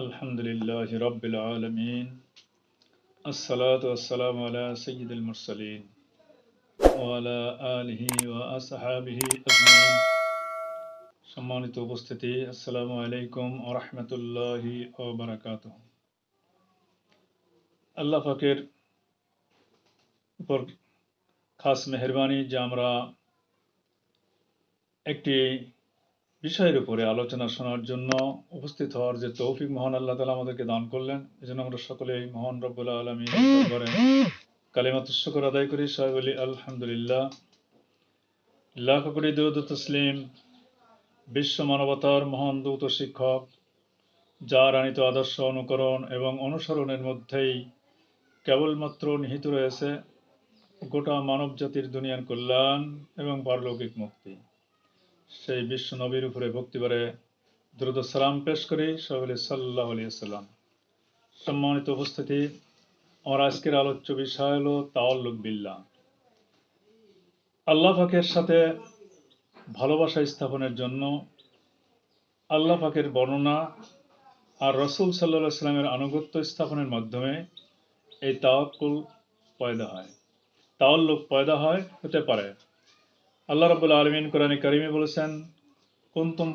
আলহামদুলিল্লাহি রাব্বিল আলামিন আসসালাতু ওয়াসসালামু আলা সাইয়্যিদিল মুরসালিন ওয়া আলা আলিহি ওয়া আসহাবিহি আজমাইন। সম্মানিত উপস্থিতি, আসসালামু আলাইকুম ওয়া রাহমাতুল্লাহি ওয়া বারাকাতুহু। আল্লাহ পাকের উপর খাস মেহেরবানি যে আমরা একটি বিষয়ের উপরে আলোচনা শোনার জন্য উপস্থিত হওয়ার যে তৌফিক মহান আল্লাহ তাআলা আমাদেরকে দান করলেন, এজন্য আমরা সকলেই মহান রব্বুল আলামিনের দরবারে কালিমাতুশ শুকর আদায় করি, সবাই বলি আলহামদুলিল্লাহ। লাখ কোটি দরুদ ও তসলিম বিশ্ব মানবতার মহান দূত শিক্ষক, যার আনিত আদর্শ অনুকরণ এবং অনুসরণের মধ্যেই কেবলমাত্র নিহিত রয়েছে গোটা মানব জাতির দুনিয়ার কল্যাণ এবং পারলৌকিক মুক্তি, সেই বিশ্ব নবীর উপরে ভক্তিভরে দরুদ ও সালাম পেশ করি, সবাই সাল্লাল্লাহু আলাইহি ওয়াসাল্লাম। সম্মানিত উপস্থিতি, আমার আজকের আলোচ্য বিষয় হলো তাআল্লুক বিল্লাহ। আল্লাহ পাকের সাথে ভালোবাসা স্থাপনের জন্য আল্লাহ পাকের বর্ণনা আর রাসূল সাল্লাল্লাহু আলাইহি ওয়াসাল্লামের আনুগত্য স্থাপনের মাধ্যমে এই তাওয়াক্কুল পয়দা হয়, তাআল্লুক পয়দা হতে পারে। আল্লাহ রাব্বুল আলামিন কোরআনে কারিমে বলেছেন, কুনতুম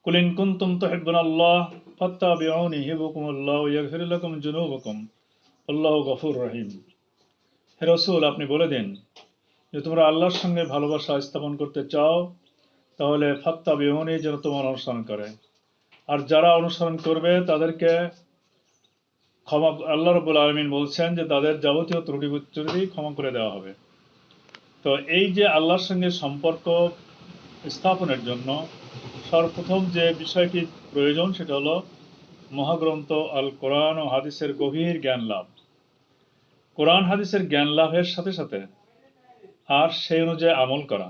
কুল ইন কুনতুম তুহিব্বুনাল্লাহ ফাত্তাবিউনি ইউহিব্বুকুমুল্লাহ ওয়া ইয়াগফির লাকুম যুনুবাকুম আল্লাহু গফুরুর রহিম। হে রাসূল, আপনি বলে দিন যে তোমরা আল্লাহর সঙ্গে ভালোবাসা স্থাপন করতে চাও, তাহলে ফাত্তাবিউনি যেন তোমার অনুসরণ করে, আর যারা অনুসরণ করবে তাদেরকে ক্ষমা, আল্লাহ রাব্বুল আলামিন বলছেন যে তাদের যাবতীয় ত্রুটি ক্ষমা করে দেওয়া হবে। তো এই যে আল্লাহর সঙ্গে সম্পর্ক স্থাপনের জন্য সর্বপ্রথম যে বিষয়টি প্রয়োজন সেটা হলো মহাগ্রন্থ আল কোরআন ও হাদিসের গভীর জ্ঞান লাভ। কোরআন হাদিসের জ্ঞান লাভের সাথে সাথে আর সেই অনুযায়ী আমল করা।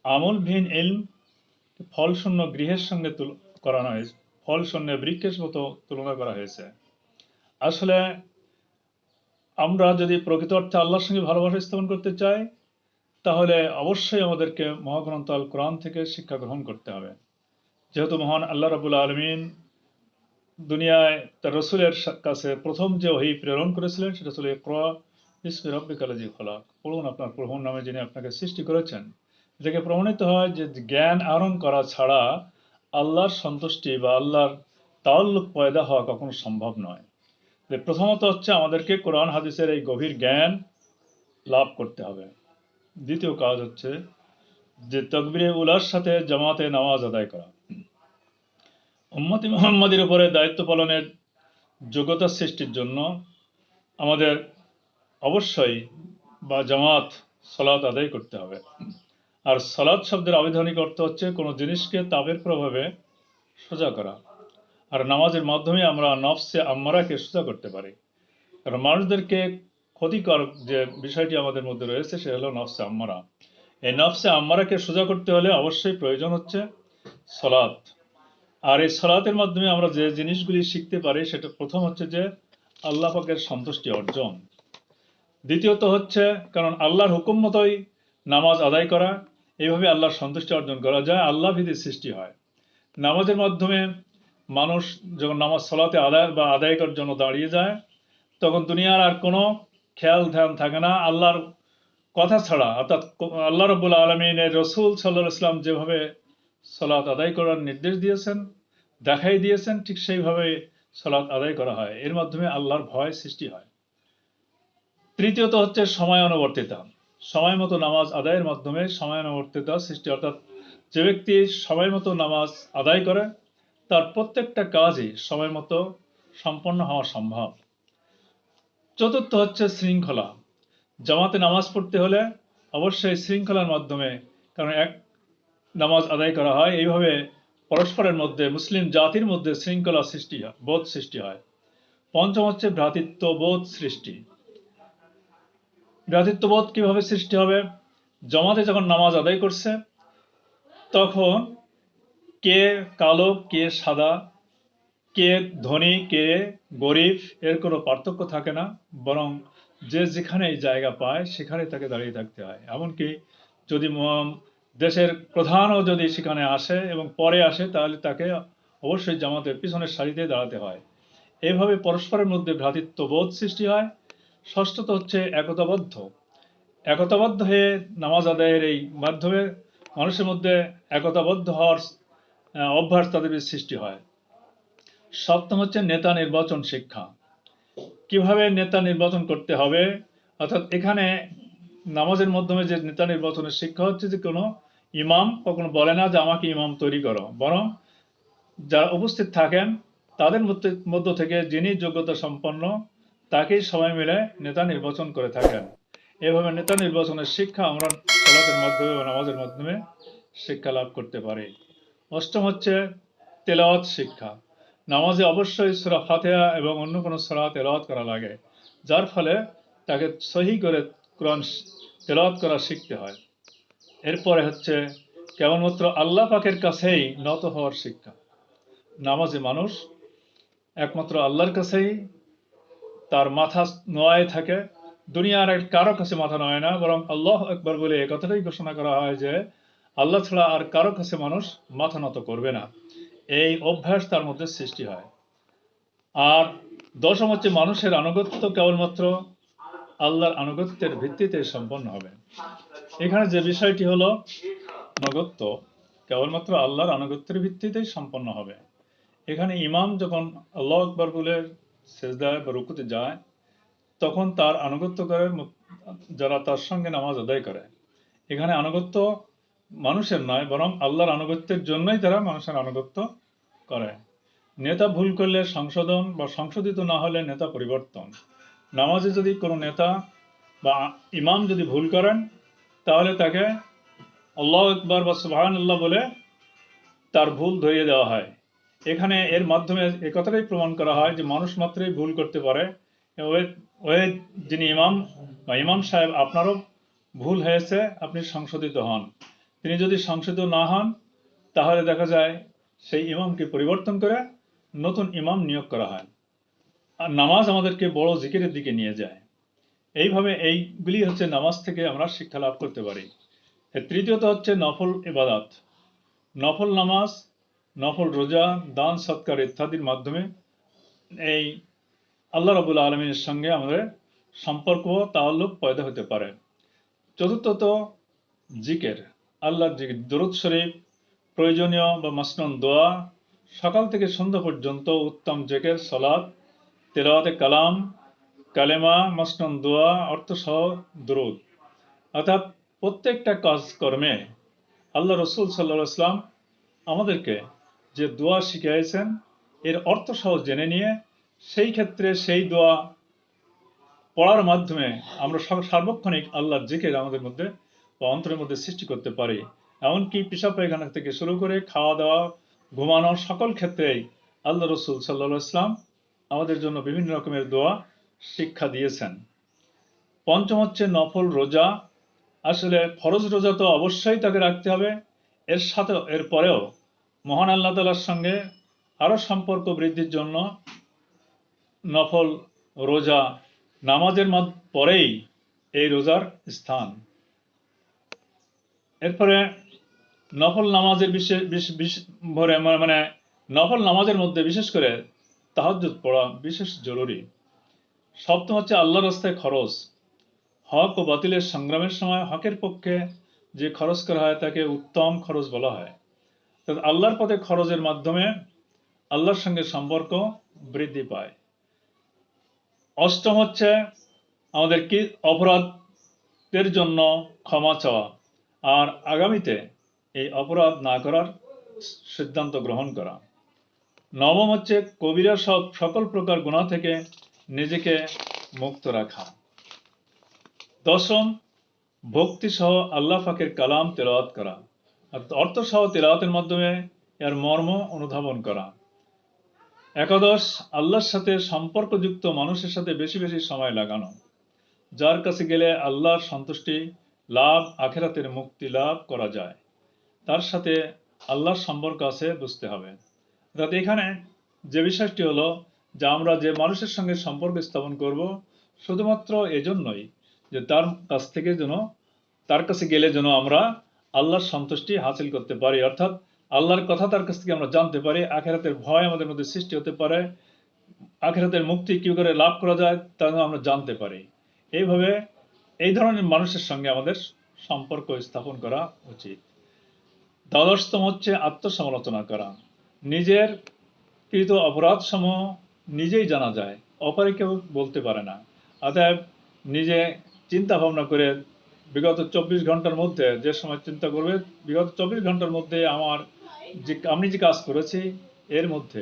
আমলবিহীন ইলম ফলশূন্য গৃহের সঙ্গে করানো হয়েছে, ফলশূন্য বৃক্ষের মতো তুলনা করা হয়েছে। আসলে আমরা যদি প্রকৃত অর্থে আল্লাহর সঙ্গে ভালোবাসা স্থাপন করতে চাই, তাহলে অবশ্যই আমাদেরকে মহাগ্রন্থ আল কোরআন থেকে শিক্ষা গ্রহণ করতে হবে। যেহেতু মহান আল্লাহ রাব্বুল আলামিন দুনিয়ায় তার রসুলের কাছে প্রথম যে ওহী প্রেরণ করেছিলেন সেটা ছিল ইকরা বিসমি রাব্বিকাল্লাযী খলাক, পড়ুন আপনার প্রভুর নামে যিনি আপনাকে সৃষ্টি করেছেন। এটাকে প্রমাণিত হয় যে জ্ঞান আহরণ করা ছাড়া আল্লাহর সন্তুষ্টি বা আল্লাহর তাআল্লুক পয়দা হওয়া কখনো সম্ভব নয়। প্রথমত হচ্ছে আমাদেরকে কোরআন হাদিসের এই গভীর জ্ঞান লাভ করতে হবে। দ্বিতীয় কাজ হচ্ছে যে তাকবীরে উলার সাথে জামাতে নামাজ আদায় করা। উম্মতি মুহাম্মাদের উপরে দায়িত্ব পালনের যোগ্যতা সৃষ্টির জন্য আমাদের অবশ্যই বা জামাত সালাত আদায় করতে হবে। আর সালাত শব্দের আবিধানিক অর্থ হচ্ছে কোনো জিনিসকে তাপের প্রভাবে সোজা করা। আর নামাজের মাধ্যমে আমরা নফসে আম্মারাকে সোজা করতে পারি। কারণ মানুষদেরকে ক্ষতিকর যে বিষয়টি আমাদের মধ্যে রয়েছে সে হলো নফসে আম্মারা। এই নফসে আম্মারাকে সোজা করতে হলে অবশ্যই প্রয়োজন হচ্ছে সালাত। আর এই সালাতের মাধ্যমে আমরা যে জিনিসগুলি শিখতে পারি সেটা প্রথম হচ্ছে যে আল্লাহ পাকের সন্তুষ্টি অর্জন। দ্বিতীয়ত হচ্ছে কারণ আল্লাহর হুকুম মতোই নামাজ আদায় করা, এইভাবে আল্লাহর সন্তুষ্টি অর্জন করা যায়, আল্লাহ ভীতির সৃষ্টি হয়। নামাজের মাধ্যমে মানুষ যখন নামাজ সালাতে আদায় করার জন্য দাঁড়িয়ে যায়, তখন দুনিয়ার আর কোনো খেয়াল ধ্যান থাকে না আল্লাহর কথা ছাড়া, অর্থাৎ আল্লাহ রাব্বুল আলামিনের রাসূল সাল্লাল্লাহু আলাইহি ওয়াসাল্লাম যেভাবে সালাত আদায় করার নির্দেশ দিয়েছেন, দেখাই দিয়েছেন, ঠিক সেইভাবে সালাত আদায় করা হয়। এর মাধ্যমে আল্লাহর ভয় সৃষ্টি হয়। তৃতীয়ত হচ্ছে সময়ানুবর্তিতা। সময় মতো নামাজ আদায়ের মাধ্যমে সময়ানুবর্তিতা সৃষ্টি, অর্থাৎ যে ব্যক্তি সময় মতো নামাজ আদায় করে তার প্রত্যেকটা কাজই সময় মতো সম্পন্ন হওয়া সম্ভব। চতুর্থ হচ্ছে শৃঙ্খলা। জামাতে নামাজ পড়তে হলে অবশ্যই শৃঙ্খলার মাধ্যমে, কারণ এক নামাজ আদায় করা হয়, এইভাবে পরস্পরের মধ্যে মুসলিম জাতির মধ্যে শৃঙ্খলা বোধ সৃষ্টি হয়। পঞ্চম হচ্ছে ভ্রাতৃত্ববোধ সৃষ্টি। ভ্রাতৃত্ববোধ কিভাবে সৃষ্টি হবে? জামাতে যখন নামাজ আদায় করছে তখন কে কালো কে সাদা, কে ধনী কে গরিব এর কোনো পার্থক্য থাকে না, বরং যে যেখানে জায়গা পায় সেখানে তাকে দাঁড়িয়ে থাকতে হয়। এমনকি যদি দেশের প্রধানও যদি সেখানে আসে এবং পরে আসে, তাহলে তাকে অবশ্যই জামাতের পিছনের সারিতে দাঁড়াতে হয়। এইভাবে পরস্পরের মধ্যে ভ্রাতৃত্ববোধ সৃষ্টি হয়। ষষ্ঠত হচ্ছে একতাবদ্ধ হয়ে নামাজ আদায়ের এই মাধ্যমে মানুষের মধ্যে একতাবদ্ধ হওয়ার অভ্যাস তাদের সৃষ্টি হয়। সপ্তম হচ্ছে নেতা নির্বাচন শিক্ষা। কিভাবে নেতা নির্বাচন করতে হবে, অর্থাৎ এখানে নামাজের মাধ্যমে যে নেতা নির্বাচনের শিক্ষা হচ্ছে যে কোনো ইমাম কখনো বলে না যে আমাকে ইমাম তৈরি করো, বরং যারা উপস্থিত থাকেন তাদের মধ্য থেকে যিনি যোগ্যতা সম্পন্ন তাকেই সবাই মিলে নেতা নির্বাচন করে থাকেন। এভাবে নেতা নির্বাচনের শিক্ষা আমরা সালাতের মাধ্যমে বা নামাজের মাধ্যমে শিক্ষা লাভ করতে পারি। অষ্টম হচ্ছে তেলাওয়াত শিক্ষা। নামাজে অবশ্যই সূরা ফাতিহা এবং অন্য কোনো সূরা তেলাওয়াত করা লাগে, যার ফলে তাকে সহি করে কোরআন তেলাওয়াত করা শিখতে হয়। এরপরে হচ্ছে কেবলমাত্র আল্লাহ পাকের কাছেই নত হওয়ার শিক্ষা। নামাজে মানুষ একমাত্র আল্লাহর কাছেই তার মাথা নোয়ায় থাকে, দুনিয়ার কারো কাছে মাথা নয় না, বরং আল্লাহ একবার বলে এ কথাটাই ঘোষণা করা হয় যে আল্লাহ ছাড়া আর কারো কাছে মানুষ মাথা নত করবে না। এই অভ্যাস তার মধ্যে সৃষ্টি হয়। আর দশম হচ্ছে মানুষের আনুগত্য কেবলমাত্র আল্লাহর আনুগত্যের ভিত্তিতে সম্পন্ন হবে। এখানে যে বিষয়টি হলো আনুগত্য কেবলমাত্র আল্লাহর আনুগত্যের ভিত্তিতেই সম্পন্ন হবে। এখানে ইমাম যখন আল্লাহ আকবার বলে সেজদায় বা রুকুতে যায়, তখন তার আনুগত্য করে যারা তার সঙ্গে নামাজ আদায় করে। এখানে আনুগত্য মানুষের নয়, বরং আল্লাহর আনুগত্যের জন্যই তারা মানুষের আনুগত্য করে। নেতা ভুল করলে সংশোধন বা সংশোধিত না হলে নেতা পরিবর্তন। নামাজে যদি কোনো নেতা বা ইমাম যদি ভুল করেন, তাহলে তাকে আল্লাহু আকবার বা সুবহানাল্লাহ বলে তার ভুল ধরিয়ে দেওয়া হয়। এখানে এর মাধ্যমে এ কথাটাই প্রমাণ করা হয় যে মানুষ মাত্রই ভুল করতে পারে। যিনি ইমাম বা ইমাম সাহেব, আপনারও ভুল হয়েছে, আপনি সংশোধিত হন। তিনি যদি সংশোধিত না হন, তাহলে দেখা যায় সেই ইমামকে পরিবর্তন করে নতুন ইমাম নিয়োগ করা হয়। আর নামাজ আমাদেরকে বড় জিকিরের দিকে নিয়ে যায়। এইভাবে এইগুলি হচ্ছে নামাজ থেকে আমরা শিক্ষা লাভ করতে পারি। তৃতীয়ত হচ্ছে নফল ইবাদত। নফল নামাজ, নফল রোজা, দান সৎকার ইত্যাদির মাধ্যমে এই আল্লাহ রাব্বুল আলামিনের সঙ্গে আমাদের সম্পর্ক তাআল্লুক পয়দা হতে পারে। চতুর্থত জিকির, আল্লাহর জিকির, দরুদ শরীফ, প্রয়োজনীয় বা মাসনুন দোয়া, সকাল থেকে সন্ধ্যা পর্যন্ত উত্তম জিকির, সালাত, তেলাওয়াতে কালাম, কালেমা, মাসনুন দোয়া, অর্থসহ দরুদ। অর্থাৎ প্রত্যেকটা কাজকর্মে আল্লাহ রসুল সাল্লাল্লাহু আলাইহি ওয়াসাল্লাম আমাদেরকে যে দোয়া শিখিয়েছেন, এর অর্থ সহ জেনে নিয়ে সেই ক্ষেত্রে সেই দোয়া পড়ার মাধ্যমে আমরা সার্বক্ষণিক আল্লাহর জিকির আমাদের মধ্যে বা অন্তরের মধ্যে সৃষ্টি করতে পারি। এমনকি পেশাব পায়খানা থেকে শুরু করে খাওয়া দাওয়া, ঘুমানো, সকল ক্ষেত্রেই আল্লাহ রসুল সাল্লাল্লাহু আলাইহি ওয়াসাল্লাম আমাদের জন্য বিভিন্ন রকমের দোয়া শিক্ষা দিয়েছেন। পঞ্চম হচ্ছে নফল রোজা। আসলে ফরজ রোজা তো অবশ্যই তাকে রাখতে হবে, এর সাথে এর পরেও মহান আল্লাহ তাআলার সঙ্গে আরো সম্পর্ক বৃদ্ধির জন্য নফল রোজা, নামাজের পরেই এই রোজার স্থান। এরপরে নফল নামাজের মানে নফল নামাজের মধ্যে বিশেষ করে তাহাজ্জুদ পড়া বিশেষ জরুরি। সপ্তম হচ্ছে আল্লাহর রাস্তায় খরচ। হক ও বাতিলের সংগ্রামের সময় হকের পক্ষে যে খরচ করা হয় তাকে উত্তম খরচ বলা হয়। আল্লাহর পথে খরচের মাধ্যমে আল্লাহর সঙ্গে সম্পর্ক বৃদ্ধি পায়। অষ্টম হচ্ছে আমাদের কি অপরাধের জন্য ক্ষমা চাওয়া আর আগামীতে এই অপরাধ না করার সিদ্ধান্ত গ্রহণ করা। নবম হচ্ছে কবিরা সকল প্রকার গুনাহ থেকে নিজেকে মুক্ত রাখা। দশম ভক্তি সহ আল্লাহ পাকের কালাম তেলাওয়াত করা, অর্থ সহ তেলাওয়াতের মাধ্যমে এর মর্ম অনুধাবন করা। একাদশ আল্লাহর সাথে সম্পর্কযুক্ত মানুষের সাথে বেশি বেশি সময় লাগানো, যার কাছে গেলে আল্লাহর সন্তুষ্টি লাভ, আখেরাতের মুক্তি লাভ করা যায়, তার সাথে আল্লাহর সম্পর্ক আছে বুঝতে হবে। অর্থাৎ এখানে যে বিষয়টি হলো যে আমরা যে মানুষের সঙ্গে সম্পর্ক স্থাপন করব শুধুমাত্র এজন্যই যে তার কাছ থেকে যেন, তার কাছে গেলে যেন আমরা আল্লাহর সন্তুষ্টি হাসিল করতে পারি, অর্থাৎ আল্লাহর কথা তার কাছ থেকে আমরা জানতে পারি, আখিরাতের ভয় আমাদের মধ্যে সৃষ্টি হতে পারে, আখিরাতের মুক্তি কি করে লাভ করা যায় তা আমরা জানতে পারি। এইভাবে এই ধরনের মানুষের সঙ্গে আমাদের সম্পর্ক স্থাপন করা উচিত। দ্বাদশতম হচ্ছে আত্মসমালোচনা করা। নিজের কৃত অপরাধসমূহ নিজেই জানা যায়, অপরে কেউ বলতে পারে না। অতএব নিজে চিন্তা ভাবনা করে বিগত 24 ঘন্টার মধ্যে যে সময় চিন্তা করবে, বিগত 24 ঘন্টার মধ্যে আমি যে কাজ করেছি এর মধ্যে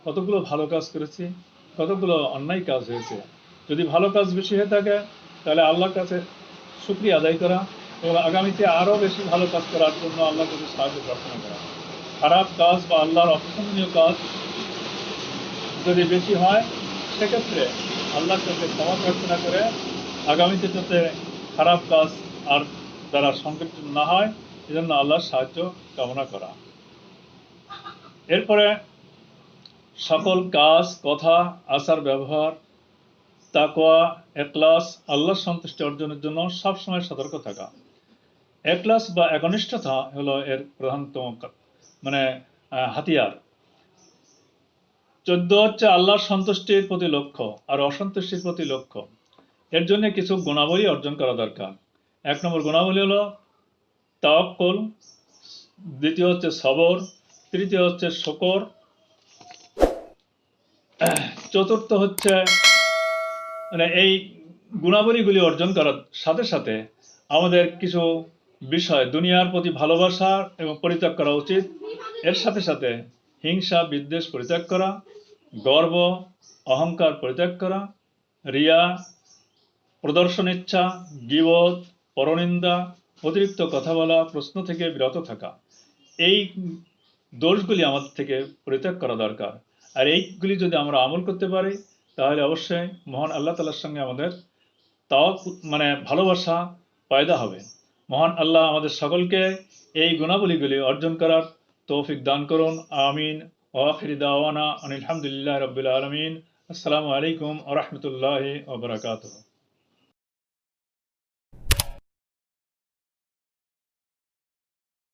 কতগুলো ভালো কাজ করেছি, কতগুলো অন্যায় কাজ হয়েছে। যদি ভালো কাজ বেশি হয়ে থাকে তাহলে আল্লাহর কাছে শুকরিয়া আদায় করা এবং আগামীতে আরও বেশি ভালো কাজ করার জন্য আল্লাহর কাছে সাহায্য প্রার্থনা করা। খারাপ কাজ বা আল্লাহর অপছন্দনীয় কাজ যদি বেশি হয় সেক্ষেত্রে আল্লাহর কাছে ক্ষমা প্রার্থনা করে আগামীতে যাতে খারাপ কাজ আর দ্বারা সংকীর্ণ না হয় এজন্য আল্লাহর সাহায্য কামনা করা। এরপরে সকল কাজ, কথা, আচার ব্যবহার, তাকওয়া, ইখলাস, আল্লাহর সন্তুষ্টি অর্জনের জন্য সবসময় সতর্ক থাকা। ইখলাস বা একনিষ্ঠতা হলো এর প্রধানতম হাতিয়ার। 14 হচ্ছে আল্লাহর সন্তুষ্টির প্রতি লক্ষ্য আর অসন্তুষ্টির প্রতি লক্ষ্য। এর জন্য কিছু গুণাবলী অর্জন করা দরকার। 1 নম্বর গুণাবলী হলো তাওয়াক্কুল, দ্বিতীয় হচ্ছে সবর, তৃতীয় হচ্ছে শুকর, চতুর্থ হচ্ছে এই গুণাবলীগুলি অর্জন করার সাথে সাথে আমাদের কিছু বিষয় দুনিয়ার প্রতি ভালোবাসা এবং পরিত্যাগ করা উচিত। এর সাথে সাথে হিংসা বিদ্বেষ পরিত্যাগ করা, গর্ব অহংকার পরিত্যাগ করা, রিয়া প্রদর্শন ইচ্ছা, গীবত, পরনিন্দা, অতিরিক্ত কথা বলা, প্রশ্ন থেকে বিরত থাকা। এই দোষগুলি আমাদের থেকে পরিত্যাগ করা দরকার। আর এইগুলি যদি আমরা আমল করতে পারি তাহলে অবশ্যই মহান আল্লাহ তাআলার সঙ্গে আমাদের ভালোবাসা পয়দা হবে। মহান আল্লাহ আমাদের সকলকে এই গুণাবলীগুলি অর্জন করার তৌফিক দান করুন। আমিন। ওয়া আখিরু দাওয়ানা আনিল হামদুলিল্লাহি রাব্বিল আলামিন। আসসালামু আলাইকুম ওয়া রাহমাতুল্লাহি ওয়া বারাকাতুহু।